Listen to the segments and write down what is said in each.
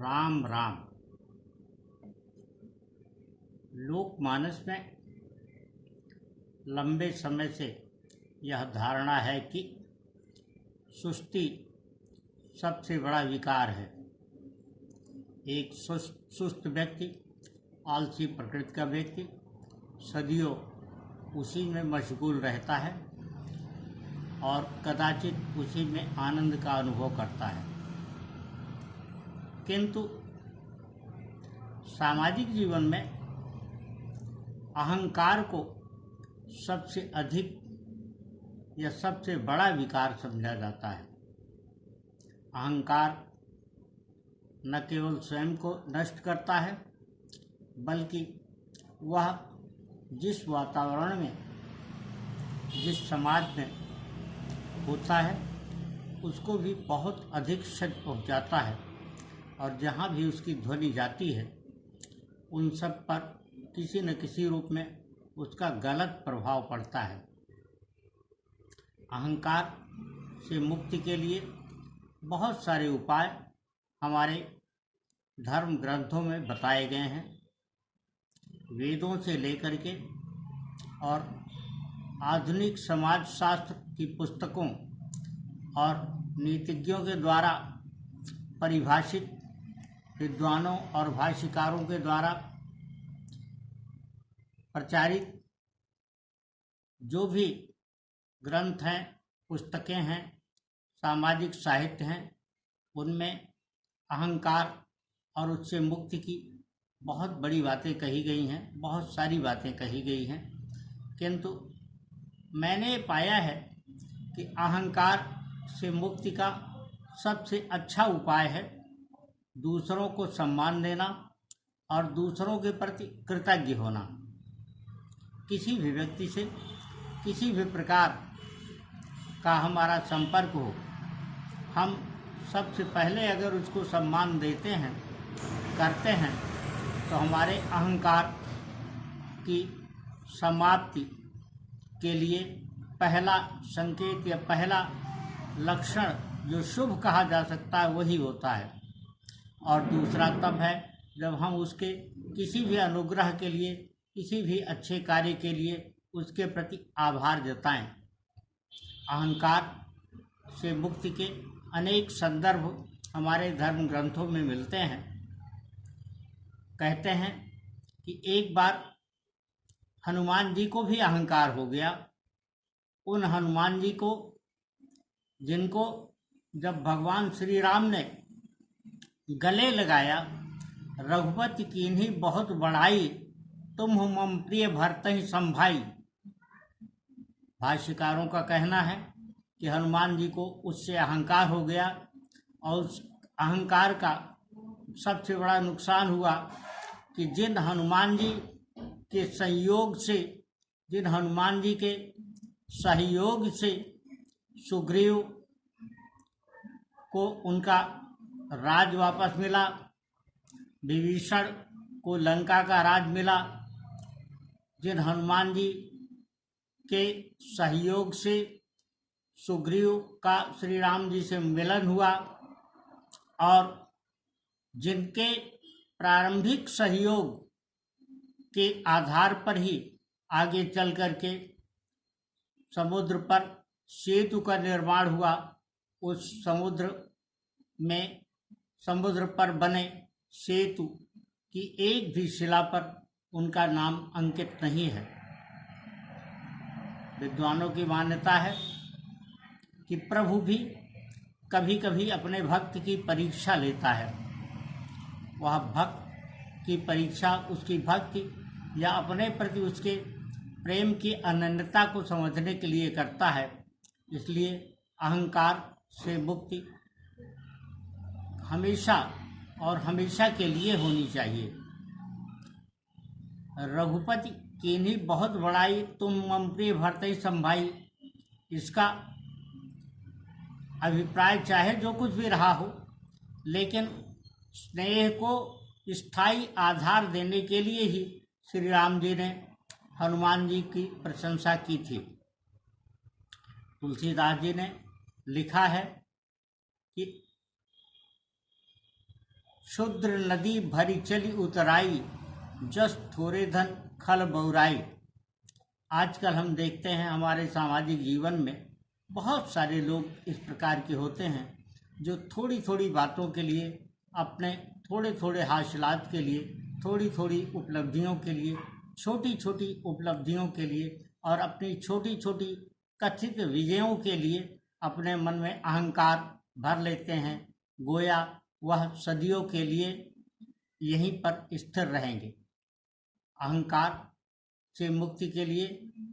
राम राम। लोकमानस में लंबे समय से यह धारणा है कि सुस्ती सबसे बड़ा विकार है। एक सुस्त व्यक्ति, आलसी प्रकृति का व्यक्ति सदियों उसी में मशगूल रहता है और कदाचित उसी में आनंद का अनुभव करता है। किंतु सामाजिक जीवन में अहंकार को सबसे अधिक या सबसे बड़ा विकार समझा जाता है। अहंकार न केवल स्वयं को नष्ट करता है, बल्कि वह जिस वातावरण में, जिस समाज में होता है, उसको भी बहुत अधिक क्षति पहुंचाता है और जहाँ भी उसकी ध्वनि जाती है उन सब पर किसी न किसी रूप में उसका गलत प्रभाव पड़ता है। अहंकार से मुक्ति के लिए बहुत सारे उपाय हमारे धर्म ग्रंथों में बताए गए हैं। वेदों से लेकर के और आधुनिक समाजशास्त्र की पुस्तकों और नीतिज्ञों के द्वारा परिभाषित विद्वानों और भाष्यकारों के द्वारा प्रचारित जो भी ग्रंथ हैं, पुस्तकें हैं, सामाजिक साहित्य हैं, उनमें अहंकार और उससे मुक्ति की बहुत बड़ी बातें कही गई हैं, बहुत सारी बातें कही गई हैं। किंतु मैंने पाया है कि अहंकार से मुक्ति का सबसे अच्छा उपाय है दूसरों को सम्मान देना और दूसरों के प्रति कृतज्ञ होना। किसी भी व्यक्ति से किसी भी प्रकार का हमारा संपर्क हो, हम सबसे पहले अगर उसको सम्मान देते हैं, करते हैं, तो हमारे अहंकार की समाप्ति के लिए पहला संकेत या पहला लक्षण जो शुभ कहा जा सकता है वही होता है। और दूसरा तब है जब हम उसके किसी भी अनुग्रह के लिए, किसी भी अच्छे कार्य के लिए उसके प्रति आभार जताएं। अहंकार से मुक्ति के अनेक संदर्भ हमारे धर्म ग्रंथों में मिलते हैं। कहते हैं कि एक बार हनुमान जी को भी अहंकार हो गया। उन हनुमान जी को, जिनको जब भगवान श्री राम ने गले लगाया, रघुपति कीन्ही बहुत बड़ाई, तुम मम प्रिय भरतहि संभाई। भाष्यकारों का कहना है कि हनुमान जी को उससे अहंकार हो गया और उस अहंकार का सबसे बड़ा नुकसान हुआ कि जिन हनुमान जी के संयोग से, जिन हनुमान जी के सहयोग से सुग्रीव को उनका राज वापस मिला, विभीषण को लंका का राज मिला, जिन हनुमान जी के सहयोग से सुग्रीव का श्री राम जी से मिलन हुआ और जिनके प्रारंभिक सहयोग के आधार पर ही आगे चल करके समुद्र पर सेतु का निर्माण हुआ, उस समुद्र पर बने सेतु की एक भी शिला पर उनका नाम अंकित नहीं है। विद्वानों की मान्यता है कि प्रभु भी कभी कभी अपने भक्त की परीक्षा लेता है। वह भक्त की परीक्षा उसकी भक्ति या अपने प्रति उसके प्रेम की अनन्यता को समझने के लिए करता है। इसलिए अहंकार से मुक्ति हमेशा और हमेशा के लिए होनी चाहिए। रघुपति कीन्ही बहुत बड़ाई, तुम मम प्रिय भरतहि संभाई। इसका अभिप्राय चाहे जो कुछ भी रहा हो, लेकिन स्नेह को स्थायी आधार देने के लिए ही श्री राम जी ने हनुमान जी की प्रशंसा की थी। तुलसीदास जी ने लिखा है कि शुद्र नदी भरी चली उतराई, जस थोड़े धन खल बउराई। आजकल हम देखते हैं हमारे सामाजिक जीवन में बहुत सारे लोग इस प्रकार के होते हैं जो थोड़ी थोड़ी बातों के लिए, अपने थोड़े थोड़े हासिलात के लिए, थोड़ी थोड़ी उपलब्धियों के लिए, छोटी छोटी उपलब्धियों के लिए और अपनी छोटी छोटी कथित विजयों के लिए अपने मन में अहंकार भर लेते हैं, गोया वह सदियों के लिए यहीं पर स्थिर रहेंगे। अहंकार से मुक्ति के लिए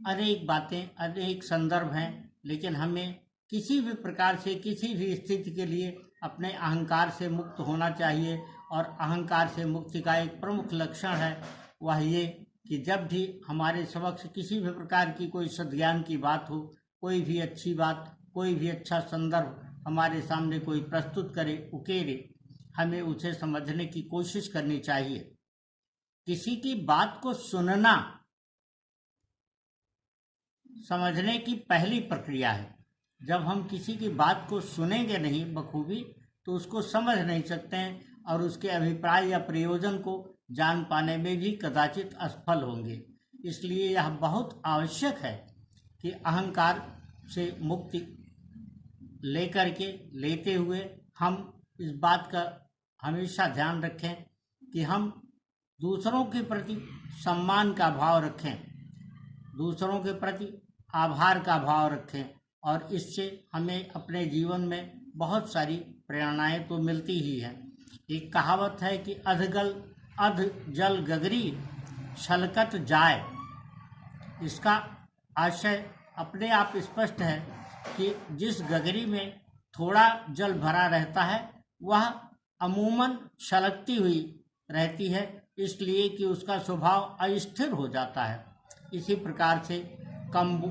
अनेक बातें, अनेक संदर्भ हैं, लेकिन हमें किसी भी प्रकार से, किसी भी स्थिति के लिए अपने अहंकार से मुक्त होना चाहिए। और अहंकार से मुक्ति का एक प्रमुख लक्षण है वह ये कि जब भी हमारे समक्ष किसी भी प्रकार की कोई सद्ज्ञान की बात हो, कोई भी अच्छी बात, कोई भी अच्छा संदर्भ हमारे सामने कोई प्रस्तुत करे, उकेरे, हमें उसे समझने की कोशिश करनी चाहिए। किसी की बात को सुनना समझने की पहली प्रक्रिया है। जब हम किसी की बात को सुनेंगे नहीं बखूबी तो उसको समझ नहीं सकते हैं और उसके अभिप्राय या प्रयोजन को जान पाने में भी कदाचित असफल होंगे। इसलिए यह बहुत आवश्यक है कि अहंकार से मुक्ति लेते हुए हम इस बात का हमेशा ध्यान रखें कि हम दूसरों के प्रति सम्मान का भाव रखें, दूसरों के प्रति आभार का भाव रखें और इससे हमें अपने जीवन में बहुत सारी प्रेरणाएं तो मिलती ही हैं। एक कहावत है कि अध जल गगरी छलकत जाए। इसका आशय अपने आप स्पष्ट है कि जिस गगरी में थोड़ा जल भरा रहता है वह अमूमन छलकती हुई रहती है, इसलिए कि उसका स्वभाव अस्थिर हो जाता है। इसी प्रकार से कम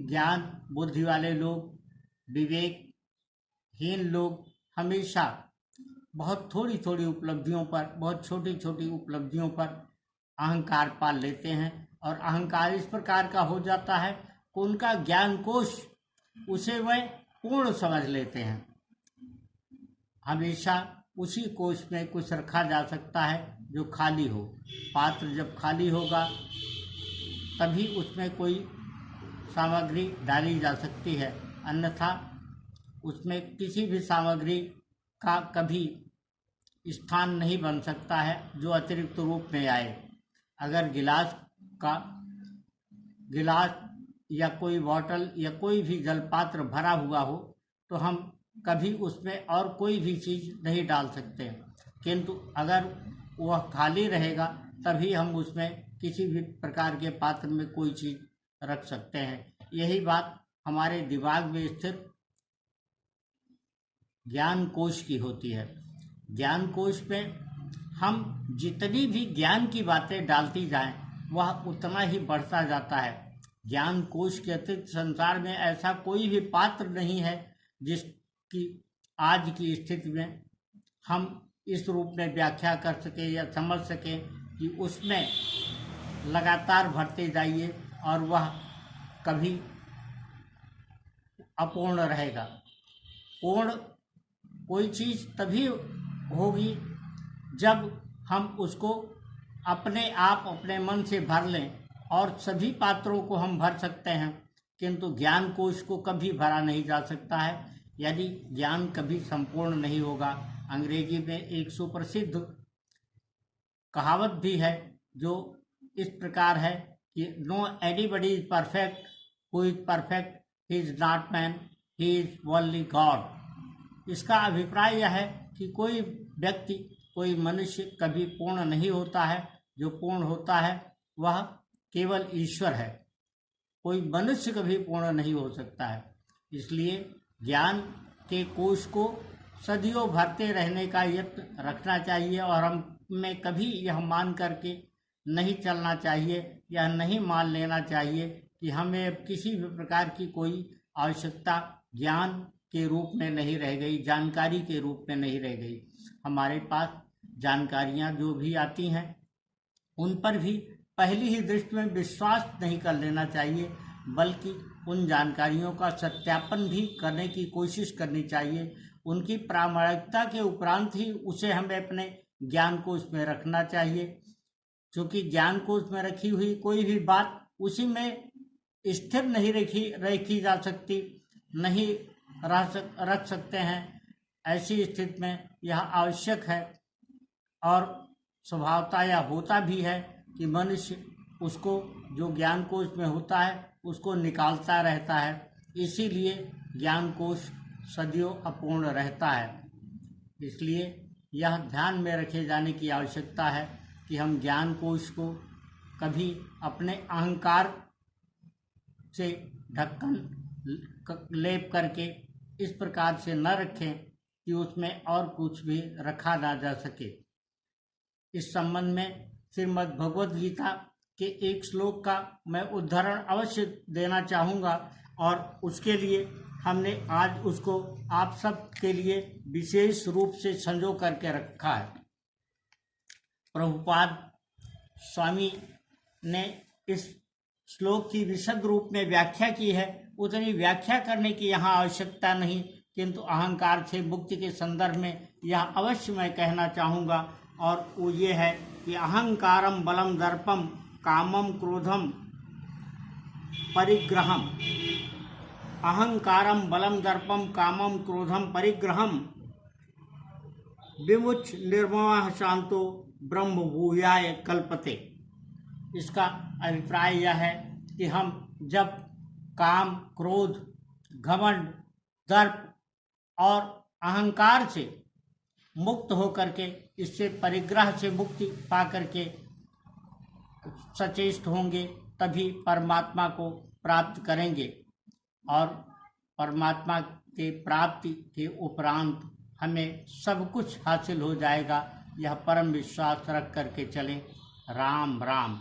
ज्ञान बुद्धि वाले लोग, विवेकहीन लोग हमेशा बहुत थोड़ी थोड़ी उपलब्धियों पर, बहुत छोटी छोटी उपलब्धियों पर अहंकार पाल लेते हैं और अहंकार इस प्रकार का हो जाता है कि उनका ज्ञान कोश उसे वह पूर्ण समझ लेते हैं। हमेशा उसी कोश में कुछ रखा जा सकता है जो खाली हो। पात्र जब खाली होगा तभी उसमें कोई सामग्री डाली जा सकती है, अन्यथा उसमें किसी भी सामग्री का कभी स्थान नहीं बन सकता है जो अतिरिक्त रूप में आए। अगर गिलास या कोई बोतल या कोई भी जलपात्र भरा हुआ हो तो हम कभी उसमें और कोई भी चीज़ नहीं डाल सकते, किंतु अगर वह खाली रहेगा तभी हम उसमें किसी भी प्रकार के पात्र में कोई चीज़ रख सकते हैं। यही बात हमारे दिमाग में स्थिर ज्ञान कोश की होती है। ज्ञान कोश में हम जितनी भी ज्ञान की बातें डालती जाएं वह उतना ही बढ़ता जाता है। ज्ञान कोश के अतिरिक्त संसार में ऐसा कोई भी पात्र नहीं है जिसकी आज की स्थिति में हम इस रूप में व्याख्या कर सके या समझ सके कि उसमें लगातार भरते जाइए और वह कभी अपूर्ण रहेगा। पूर्ण कोई चीज़ तभी होगी जब हम उसको अपने आप अपने मन से भर लें, और सभी पात्रों को हम भर सकते हैं किंतु ज्ञान कोश को कभी भरा नहीं जा सकता है यदि ज्ञान कभी संपूर्ण नहीं होगा। अंग्रेजी में एक सुप्रसिद्ध कहावत भी है जो इस प्रकार है कि no anybody is perfect, who is perfect he is not man, he is only God. इसका अभिप्राय यह है कि कोई व्यक्ति, कोई मनुष्य कभी पूर्ण नहीं होता है, जो पूर्ण होता है वह केवल ईश्वर है। कोई मनुष्य कभी पूर्ण नहीं हो सकता है। इसलिए ज्ञान के कोश को सदियों भरते रहने का यत्न रखना चाहिए और हमें कभी यह मान करके नहीं चलना चाहिए या नहीं मान लेना चाहिए कि हमें किसी भी प्रकार की कोई आवश्यकता ज्ञान के रूप में नहीं रह गई, जानकारी के रूप में नहीं रह गई। हमारे पास जानकारियाँ जो भी आती हैं उन पर भी पहली ही दृष्टि में विश्वास नहीं कर लेना चाहिए, बल्कि उन जानकारियों का सत्यापन भी करने की कोशिश करनी चाहिए। उनकी प्रामाणिकता के उपरांत ही उसे हमें अपने ज्ञान कोश में रखना चाहिए, क्योंकि ज्ञान कोश में रखी हुई कोई भी बात उसी में स्थिर नहीं रखी जा सकती, नहीं रख सकते हैं। ऐसी स्थिति में यह आवश्यक है और स्वभावतः यह होता भी है कि मनुष्य उसको जो ज्ञान कोश में होता है उसको निकालता रहता है, इसीलिए ज्ञान कोश सदियों अपूर्ण रहता है। इसलिए यह ध्यान में रखे जाने की आवश्यकता है कि हम ज्ञान कोश को कभी अपने अहंकार से ढक्कन लेप करके इस प्रकार से न रखें कि उसमें और कुछ भी रखा ना जा सके। इस संबंध में श्रीमद् भगवद गीता के एक श्लोक का मैं उदाहरण अवश्य देना चाहूँगा और उसके लिए हमने आज उसको आप सब के लिए विशेष रूप से संजो करके रखा है। प्रभुपाद स्वामी ने इस श्लोक की विशद रूप में व्याख्या की है, उतनी व्याख्या करने की यहाँ आवश्यकता नहीं, किंतु अहंकार से मुक्ति के संदर्भ में यह अवश्य मैं कहना चाहूँगा और वो ये है कि अहंकारम बलम दर्पम कामम क्रोधम परिग्रहम, अहंकारम बलम दर्पम कामम क्रोधम परिग्रहम विमुच निर्ममः शांतो ब्रह्म भूयाय कल्पते। इसका अभिप्राय यह है कि हम जब काम, क्रोध, घमंड, दर्प और अहंकार से मुक्त होकर के, इससे परिग्रह से मुक्ति पा करके सचेष्ट होंगे, तभी परमात्मा को प्राप्त करेंगे और परमात्मा के प्राप्ति के उपरांत हमें सब कुछ हासिल हो जाएगा। यह परम विश्वास रख करके चलें। राम राम।